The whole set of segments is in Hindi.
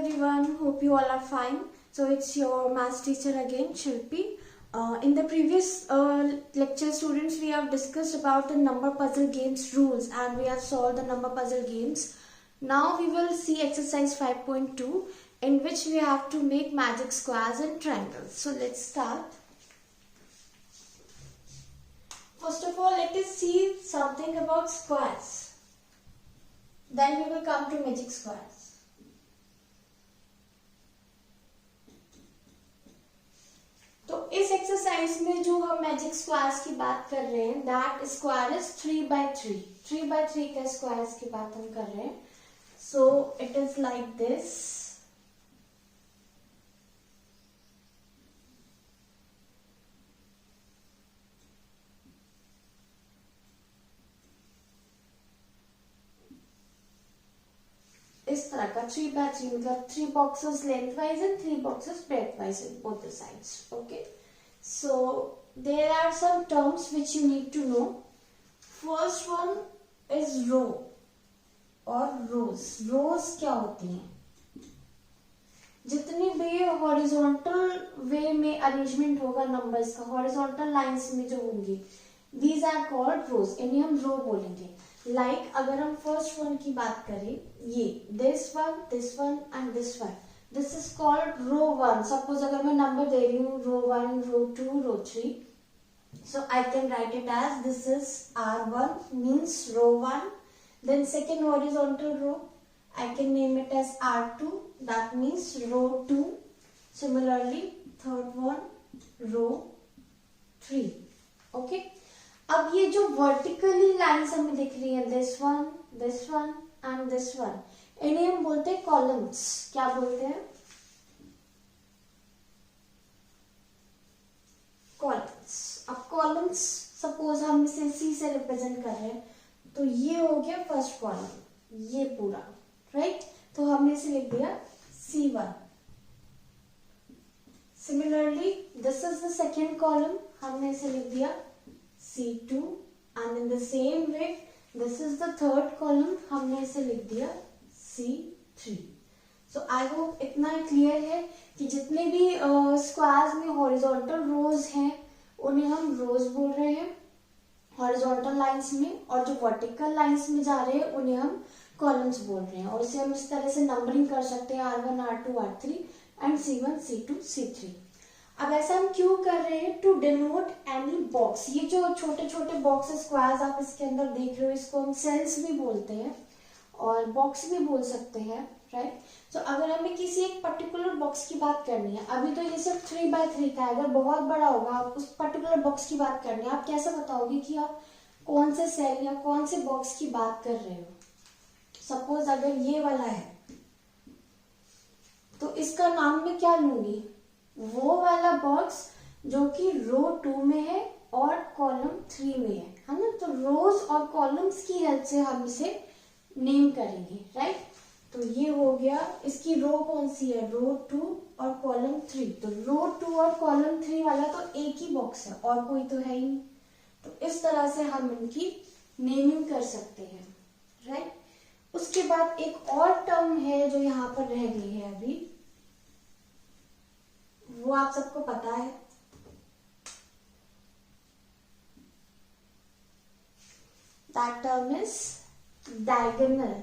everyone, hope you all are fine. So it's your maths teacher again, Shilpi. In the previous lecture, students, we have discussed about the number puzzle games rules and we have solved the number puzzle games. Now we will see exercise 5.2 in which we have to make magic squares and triangles. So let's start. First of all, let us see something about squares. Then we will come to magic squares. तो इस एक्सरसाइज में जो हम मैजिक स्क्वायर्स की बात कर रहे हैं, दैट स्क्वायर इज 3/3. 3/3 का स्क्वायर्स की बात हम कर रहे हैं. सो इट इज लाइक दिस. इस तरह का 3/3 मतलब 3 boxes lengthwise and 3 boxes breadthwise in both the sides. Okay, so there are some terms which you need to know. First one is row or rows. Rows क्या होती हैं? जितनी भी हॉरिजॉन्टल वे में अरेंजमेंट होगा नंबर्स का, हॉरिजॉन्टल लाइंस में जो होंगी, these are called rows. इन्हें हम रो बोलेंगे. लाइक अगर हम फर्स्ट वन की बात करें, ये this one and this one, this is called row 1. Suppose अगर मैं नंबर दे रही हूँ row 1, row 2, row 3, so I can write it as this is R1 means row 1. Then second horizontal row I can name it as R2, that means row 2. Similarly third one row 3. Okay, अब ये जो वर्टिकली लाइन्स हमें दिख रही है, this one and this one, इन्हें हम बोलते हैं कॉलम्स. क्या बोलते हैं? कॉलम्स. अब कॉलम्स सपोज हम इसे सी से रिप्रेजेंट कर रहे हैं, तो ये हो गया फर्स्ट कॉलम, ये पूरा, राइट. तो हमने इसे लिख दिया C1. Similarly this is the second column, हमने इसे लिख दिया C2 and in the same way this is the third column, हमने इसे लिख दिया C3. So I hope इतना क्लियर है कि जितने भी स्क्वायर्स में हॉरिजॉन्टल रोज हैं उन्हें हम रोज बोल रहे हैं हॉरिजॉन्टल लाइंस में, और जो वर्टिकल लाइंस में जा रहे हैं उन्हें हम कॉलम्स बोल रहे हैं. और इसे हम इस तरह से नंबरिंग कर सकते हैं R1, R2, R3 and C1, C2, C3. अब ऐसा हम क्यों कर रहे हैं? To denote any box. ये जो छोटे छोटे बॉक्स स्क्वायर्स आप इसके अंदर देख रहे हो, इसको हम सेल्स भी बोलते हैं और बॉक्स भी बोल सकते हैं, राइट. तो अगर हमें किसी एक पर्टिकुलर बॉक्स की बात करनी है, अभी तो ये सिर्फ 3/3 का है, अगर बहुत बड़ा होगा आप उस पर्टिकुलर बॉक्स की बात करनी है, आप कैसे बताओगे कि आप कौन से सेल या कौन से बॉक्स की बात कर रहे हो? सपोज अगर ये वाला है तो इसका नाम मैं क्या लूंगी? वो वाला बॉक्स जो कि रो 2 में है और कॉलम 3 में है ना. तो रोज और कॉलम्स की हेल्प से हम इसे नेम करेंगे, राइट. तो ये हो गया. इसकी रो कौन सी है? रो 2 और कॉलम 3. तो रो 2 और कॉलम 3 वाला तो एक ही बॉक्स है और कोई तो है ही नहीं. तो इस तरह से हम इनकी नेमिंग कर सकते हैं, राइट. उसके बाद एक और टर्म है जो यहाँ पर रह गई है अभी, वो आप सबको पता है. That term is diagonal.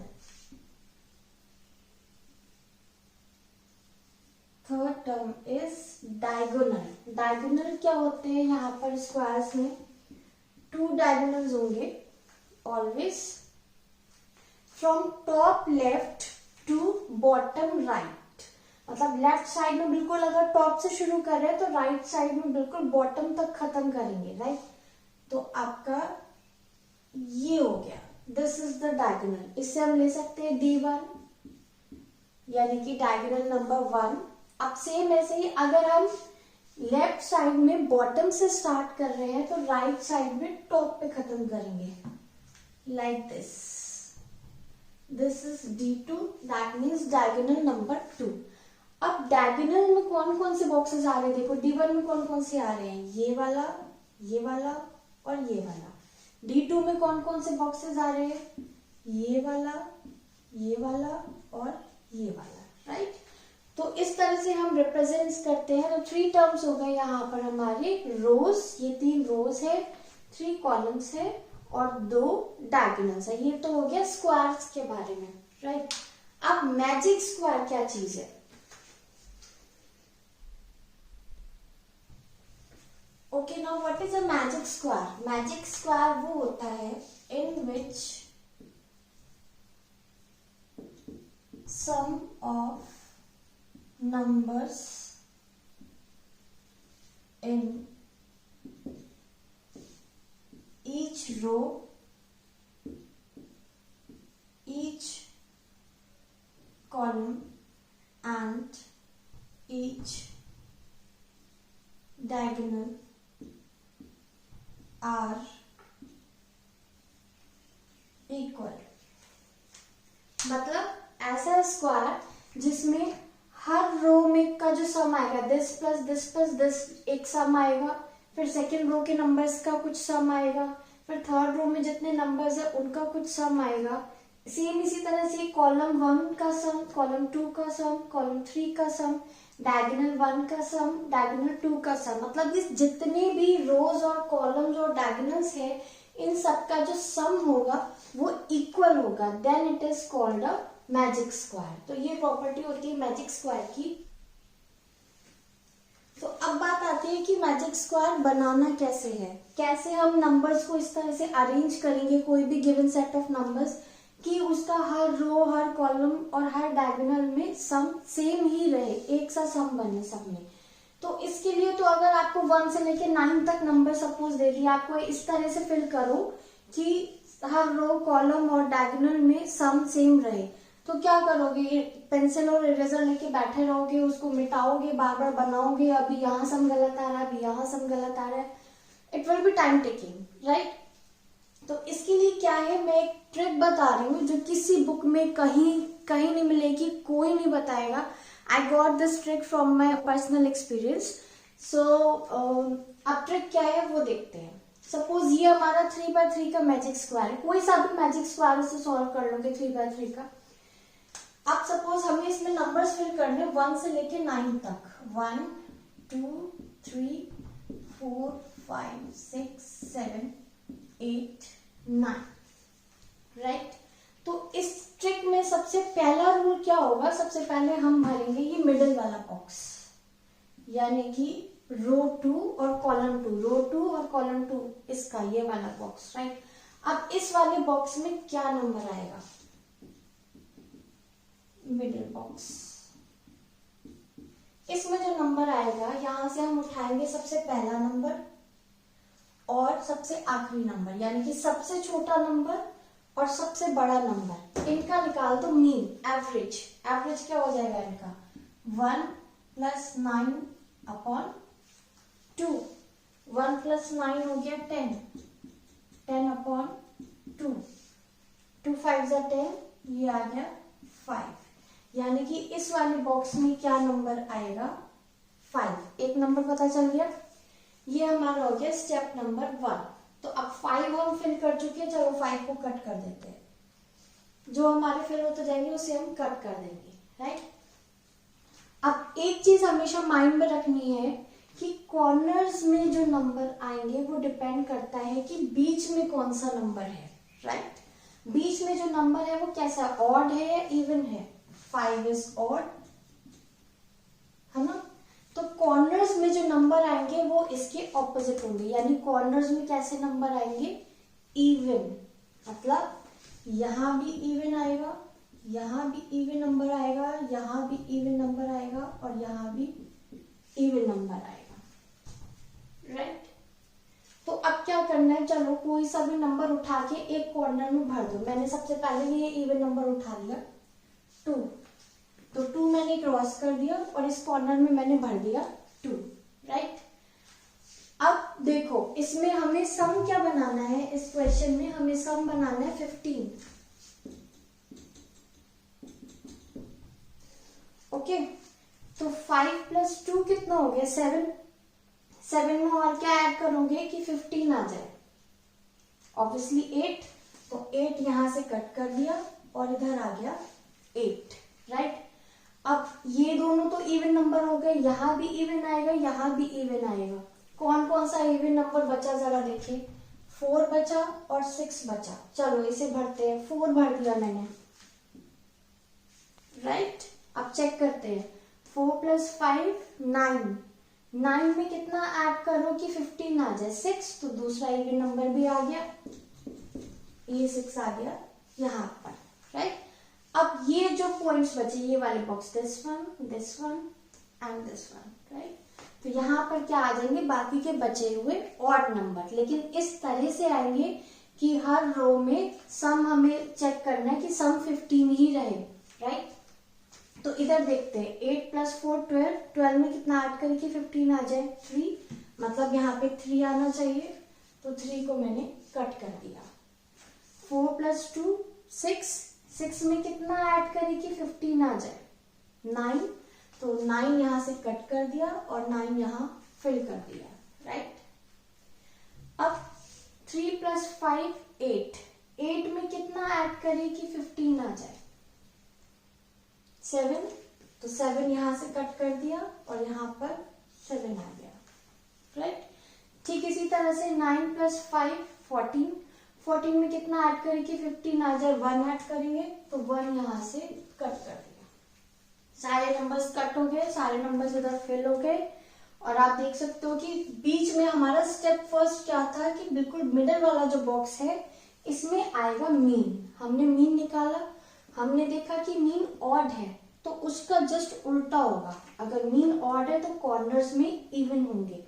Third term is diagonal. Diagonal क्या होते हैं? यहाँ पर स्क्वायर्स में 2 diagonals होंगे always, from top left to bottom right. मतलब लेफ्ट साइड में बिल्कुल अगर टॉप से शुरू कर रहे हैं तो राइट साइड में बिल्कुल बॉटम तक खत्म करेंगे, राइट. तो आपका ये हो गया, दिस इज द डायगोनल. इससे हम ले सकते हैं D1 यानी कि डायगोनल नंबर 1. अब सेम ऐसे ही अगर हम लेफ्ट साइड में बॉटम से स्टार्ट कर रहे हैं तो राइट साइड में टॉप पे खत्म करेंगे, like this. This is D2, that means diagonal number 2. अब डायगोनल में कौन कौन से बॉक्सेस आ रहे हैं? देखो D1 में कौन कौन से आ रहे हैं? ये वाला और ये वाला. D2 में कौन कौन से बॉक्सेस आ रहे हैं? ये वाला और ये वाला, राइट. तो इस तरह से हम रिप्रेजेंट करते हैं। तो 3 टर्म्स हो गए यहाँ पर हमारे रोज, ये 3 रोज है, 3 कॉलम्स है और 2 डायगोनल्स है। ये तो हो गया स्क्वायर्स के बारे में, राइट। अब मैजिक स्क्वायर क्या चीज है? Okay, now what is a magic square? Magic square वो होता है इन विच sum of numbers in each row, each column and each diagonal are equal। मतलब ऐसा स्क्वायर जिसमें हर रो में का जो सम आएगा, this plus this plus this एक सम आएगा, फिर सेकेंड रो के नंबर्स का कुछ सम आएगा, फिर थर्ड रो में जितने नंबर्स है उनका कुछ सम आएगा। सेम इसी तरह से कॉलम 1 का सम, कॉलम 2 का सम, कॉलम 3 का सम, डायगोनल 1 का सम, डायगोनल 2 का सम। मतलब इस जितने भी रोज और कॉलम्स और डायगोनल्स है इन सब का जो सम होगा वो इक्वल होगा, then it is called a magic square. तो ये प्रॉपर्टी होती है मैजिक स्क्वायर की। तो अब बात आती है कि मैजिक स्क्वायर बनाना कैसे है, कैसे हम नंबर्स को इस तरह से अरेंज करेंगे, कोई भी गिवन सेट ऑफ नंबर्स, कि उसका हर रो, हर कॉलम और हर डायगोनल में सम सेम ही रहे, एक सा सम बने सब में। तो इसके लिए तो अगर आपको 1 से लेके 9 तक नंबर सपोज दे दिया, आपको इस तरह से फिल करो कि हर रो, कॉलम और डायगोनल में सम सेम रहे, तो क्या करोगे? पेंसिल और इरेजर लेके बैठे रहोगे, उसको मिटाओगे, बार बार बनाओगे, अभी यहाँ सम गलत आ रहा है, अभी यहाँ सम गलत आ रहा है, it will be time taking, right. तो इसके लिए क्या है, मैं एक ट्रिक बता रही हूँ जो किसी बुक में कहीं नहीं मिलेगी, कोई नहीं बताएगा। I got this trick from my personal experience. So अब ट्रिक क्या है वो देखते हैं। सपोज ये हमारा 3x3 का मैजिक स्क्वायर है, कोई सा भी मैजिक स्क्वायर से सॉल्व कर लोगे 3x3 का। अब सपोज हमें इसमें नंबर्स फिल करने 1 से लेके 9 तक, 1 2 3 4 5 6 7 8 9, राइट। तो इस ट्रिक में सबसे पहला रूल क्या होगा? सबसे पहले हम भरेंगे ये मिडिल वाला बॉक्स, यानी कि रो 2 और कॉलम 2, रो 2 और कॉलम 2 इसका ये वाला बॉक्स, राइट। अब इस वाले बॉक्स में क्या नंबर आएगा? Middle box. इसमें जो नंबर आएगा यहां से हम उठाएंगे सबसे पहला नंबर और सबसे आखिरी नंबर, यानी कि सबसे छोटा नंबर और सबसे बड़ा नंबर, इनका निकाल दो मीन, एवरेज। एवरेज क्या हो जाएगा इनका? 1 + 9 अपॉन 2, 1 + 9 हो गया 10, 10 अपॉन 2, 2 5 = 10, ये आ गया 5। यानी कि इस वाले बॉक्स में क्या नंबर आएगा? 5। एक नंबर पता चल गया। ये हमारा हो गया स्टेप नंबर 1। तो अब 5 हम फिल कर चुके हैं, चलो 5 को कट कर देते हैं, जो हमारे फिल होते जाएंगे उसे हम कट कर देंगे, राइट। अब एक चीज हमेशा माइंड में रखनी है कि कॉर्नर्स में जो नंबर आएंगे वो डिपेंड करता है कि बीच में कौन सा नंबर है, राइट। बीच में जो नंबर है वो कैसा, ऑड है या इवन है? 5 is odd, है ना। तो कॉर्नर्स में जो नंबर आएंगे वो इसके ऑपोजिट होंगे, यानी कॉर्नर्स में कैसे नंबर आएंगे? इवन। मतलब यहां भी इवन आएगा, यहां भी इवन नंबर आएगा, यहां भी इवन नंबर आएगा और यहां भी इवन नंबर आएगा, राइट। तो अब क्या करना है, चलो कोई सा भी नंबर उठा के एक कॉर्नर में भर दो। मैंने सबसे पहले ये इवन नंबर उठा लिया 2, तो 2 मैंने क्रॉस कर दिया और इस कॉर्नर में मैंने भर दिया 2, राइट। अब देखो इसमें हमें सम क्या बनाना है, इस क्वेश्चन में हमें सम बनाना है 15। ओके, तो 5 + 2 कितना हो गया? 7। 7 में और क्या ऐड करोगे कि 15 आ जाए? ऑब्वियसली 8। तो 8 यहां से कट कर दिया और इधर आ गया 8, राइट। अब ये दोनों तो इवन नंबर हो गए, यहाँ भी इवन आएगा, यहाँ भी इवन आएगा। कौन कौन सा इवन नंबर बचा जरा देखिए, 4 बचा और 6 बचा। चलो इसे भरते हैं, 4 भर दिया मैंने, राइट। अब चेक करते हैं, 4 + 5 9, 9 में कितना ऐड करो कि 15 आ जाए, 6, तो दूसरा इवन नंबर भी आ गया, ये 6 आ गया यहाँ पर, राइट। अब ये जो पॉइंट्स बचे, ये वाले box, this one and this one, right. तो यहाँ पर क्या आ जाएंगे, बाकी के बचे हुए ऑड नंबर, लेकिन इस तरह से आएंगे कि हर रो में सम हमें चेक करना है कि सम 15 ही रहे, राइट। तो इधर देखते हैं, 8 + 4 12, 12 में कितना ऐड करें कि 15 आ जाए, 3, मतलब यहाँ पे 3 आना चाहिए, तो 3 को मैंने कट कर दिया। 4 + 2 6, 6 में कितना ऐड करें कि 15 आ जाए, 9, तो 9 यहाँ से कट कर दिया और 9 यहाँ फिल कर दिया, राइट। अब 3 + 5 8, 8 में कितना ऐड करें कि 15 आ जाए, 7, तो 7 यहाँ से कट कर दिया और यहाँ पर 7 आ गया, राइट। ठीक इसी तरह से 9 + 5 14, 14 में कितना ऐड करें कि 15 आ जाए, 1 ऐड करेंगे, तो 1 यहाँ से कट कर दिया। सारे नंबर्स कट हो गए, सारे नंबर्स इधर फिल हो गए, और आप देख सकते हो कि बीच में हमारा स्टेप फर्स्ट क्या था कि बिल्कुल मिडल वाला जो बॉक्स है इसमें आएगा मीन। हमने मीन निकाला, हमने देखा कि मीन ऑड है तो उसका जस्ट उल्टा होगा। अगर मीन ऑड है तो कॉर्नर्स में इवन होंगे,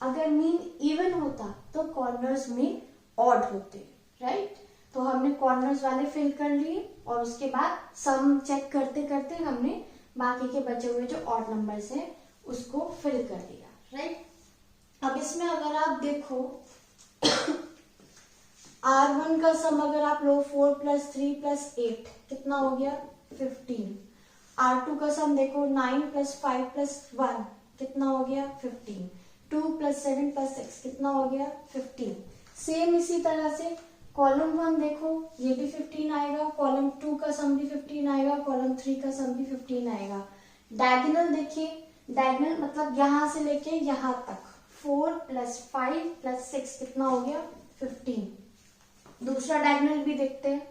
अगर मीन इवन होता तो कॉर्नर्स में ऑड होते, राइट। तो हमने कॉर्नर्स वाले फिल कर लिए और उसके बाद सम चेक करते करते हमने बाकी के बचे हुए जो ऑड नंबर्स हैं उसको फिल कर दिया, राइट। अब इसमें अगर आप देखो R1 का सम अगर आप लो 4 + 3 + 8 कितना हो गया 15। R2 का सम देखो 9 + 5 + 1 कितना हो गया 15। 2 + 7 + 6 कितना हो गया 15। सेम इसी तरह से कॉलम 1 देखो, ये भी 15 आएगा, कॉलम 2 का सम भी 15 आएगा, कॉलम 3 का सम भी 15 आएगा। डायगोनल देखिए, डायगोनल मतलब यहां से लेके यहां तक 4 + 5 + 6 कितना हो गया 15। दूसरा डायगोनल भी देखते हैं,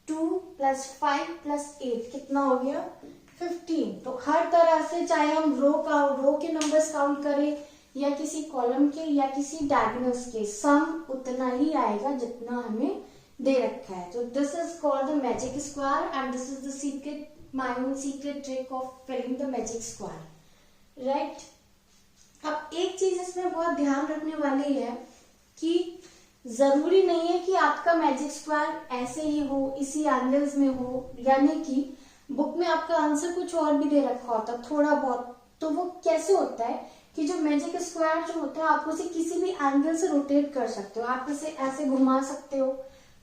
2 + 5 + 8 कितना हो गया 15। तो हर तरह से चाहे हम रो के नंबर्स काउंट करें या किसी कॉलम के या किसी डायगोनल्स के, सम उतना ही आएगा जितना हमें दे रखा है। तो this is called the magic square and this is the secret, my own secret trick of filling the magic square, right. अब एक चीज इसमें बहुत ध्यान रखने वाली है कि जरूरी नहीं है कि आपका मैजिक स्क्वायर ऐसे ही हो, इसी एंगल्स में हो, यानी कि बुक में आपका आंसर कुछ और भी दे रखा होता थोड़ा बहुत। तो वो कैसे होता है कि जो मैजिक स्क्वायर जो होता है आप उसे किसी भी एंगल से रोटेट कर सकते हो, आप इसे ऐसे घुमा सकते हो,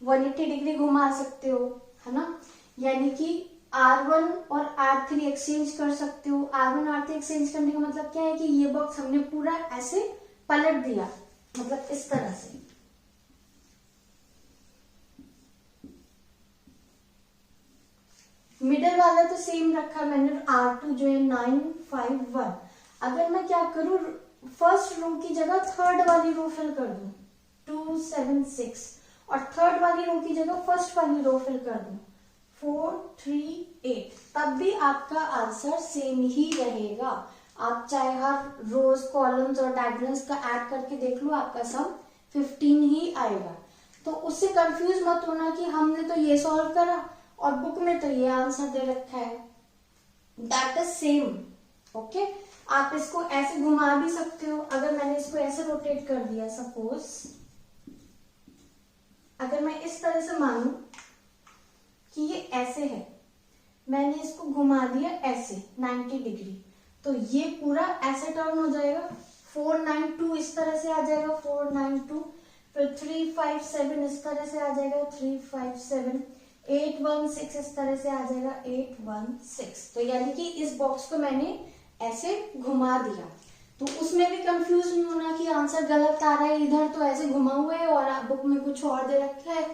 180 डिग्री घुमा सकते हो, है ना। यानी कि R1 और R3 एक्सचेंज कर सकते हो। R1 R3 एक्सचेंज करने का मतलब क्या है कि ये बॉक्स हमने पूरा ऐसे पलट दिया, मतलब इस तरह से। मिडल वाला तो सेम रखा मैंने, R2 जो है 9 5 1। अगर मैं क्या करूं, फर्स्ट रो की जगह थर्ड वाली रो फिल कर दूं 2 7 6, और थर्ड वाली रो की जगह फर्स्ट वाली रो फिल कर दूं 4 3 8, तब भी आपका आंसर सेम ही रहेगा। आप चाहे हर रोज कॉलम्स और डायगोनल्स का ऐड करके देख लो, आपका सम 15 ही आएगा। तो उससे कंफ्यूज मत होना कि हमने तो ये सॉल्व करा और बुक में तो ये आंसर दे रखा है, दैट इज सेम, ओके। आप इसको ऐसे घुमा भी सकते हो। अगर मैंने इसको ऐसे रोटेट कर दिया, सपोज अगर मैं इस तरह से मानूं कि ये ऐसे है, मैंने इसको घुमा दिया ऐसे 90 डिग्री, तो ये पूरा ऐसे टर्न हो जाएगा। 4 9 2 इस तरह से आ जाएगा 4 9 2, फिर 3 5 7 इस तरह से आ जाएगा 3 5 7, 8 1 6 इस तरह से आ जाएगा 8 1 6। तो यानी कि इस बॉक्स को मैंने ऐसे घुमा दिया, तो उसमें भी कंफ्यूज नहीं होना कि आंसर गलत आ रहा है, इधर तो ऐसे घुमा हुआ है और आप बुक में कुछ और दे रखा है,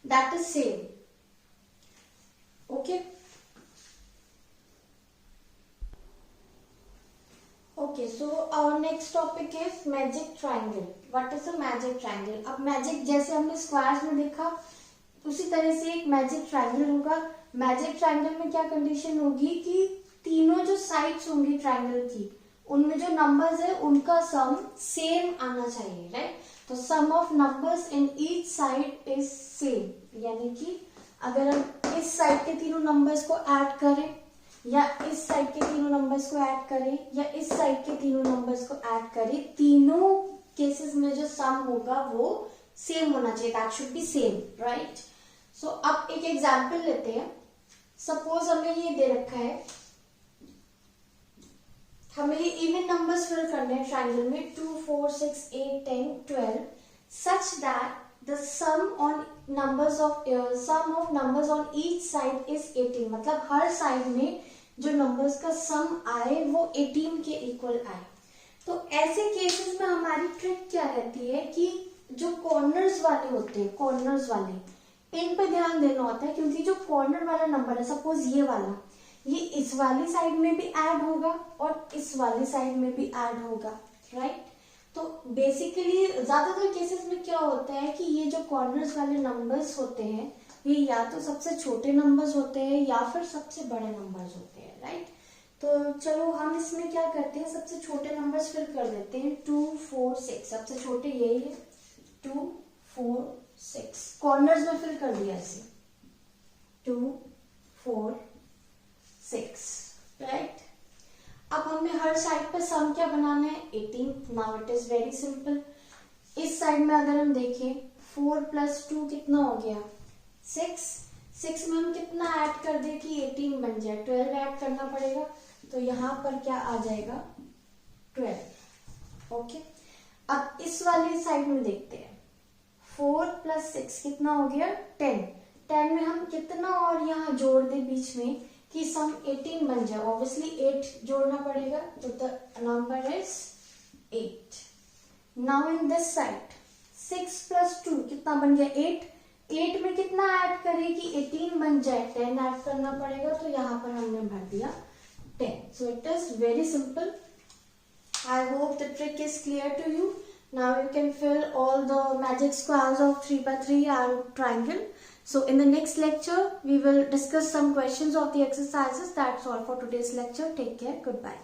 that is same, okay. Okay, so our next topic is magic triangle. What is a magic triangle? अब मैजिक जैसे हमने स्क्वायर्स में देखा उसी तरह से एक मैजिक ट्रायंगल होगा. मैजिक ट्रायंगल में क्या कंडीशन होगी कि तीनों जो साइड्स होंगी ट्रायंगल की उनमें जो नंबर्स है उनका सम सेम आना चाहिए, राइट. तो sum of numbers in each side is same, यानी कि अगर हम इस साइड के तीनों नंबर्स को ऐड करें या इस साइड के तीनों नंबर्स को ऐड करें या इस साइड के तीनों नंबर्स को ऐड करें, तीनों केसेस में जो सम होगा वो सेम होना चाहिए. That should be same, right. So अब एक एग्जांपल लेते हैं. सपोज हमें ये दे रखा है, हमें ये इवन नंबर्स फिल करने हैं ट्रायंगल में 2, 4, 6, 8, 10, 12 such that the sum of numbers on each side is 18. मतलब हर साइड में जो नंबर्स का सम आए वो 18 के इक्वल आए. तो ऐसे केसेस में हमारी ट्रिक क्या रहती है कि जो कॉर्नर्स वाले होते हैं, कॉर्नर्स वाले, इन पे ध्यान देना होता है. क्योंकि जो कॉर्नर वाला नंबर है, सपोज ये वाला, ये इस वाली साइड में भी ऐड होगा और इस वाली साइड में भी ऐड होगा, राइट. तो बेसिकली ज्यादातर केसेस में क्या होता है कि ये जो कॉर्नर्स वाले नंबर्स होते हैं ये या तो सबसे छोटे नंबर्स होते हैं या फिर सबसे बड़े नंबर्स होते हैं, राइट. तो चलो हम इसमें क्या करते हैं, सबसे छोटे नंबर्स फिल कर देते हैं. 2, 4, 6 सबसे छोटे यही है. 2, 4, 6 कॉर्नर्स में फिल कर दिया इसे. 2, 4, 6, राइट. अब हमें हर साइड पे सम क्या बनाना है, 18. Now it is very simple. इस साइड में अगर हम देखें 4 + 2 कितना हो गया, 6. 6 में हम कितना ऐड कर दे कि 18 बन जाए, 12 ऐड करना पड़ेगा. तो यहाँ पर क्या आ जाएगा, 12. ओके. अब इस वाली साइड में देखते हैं. 4 + 6 कितना हो गया, 10. 10 में हम कितना और यहाँ जोड़ दे बीच में कि सम 18 बन जाए. ऑब्वियसली 8 जोड़ना पड़ेगा. तो the number is 8. Now in this side 6 + 2 कितना बन गया, 8. 8 में कितना ऐड करें कि 18 बन जाए, 10 ऐड करना पड़ेगा. तो यहाँ पर हमने भर दिया 10. So it is very simple. I hope the trick is clear to you. Now you can fill all the magic squares of 3x3 and triangle. So in the next lecture, we will discuss some questions of the exercises. That's all for today's lecture. Take care. Goodbye.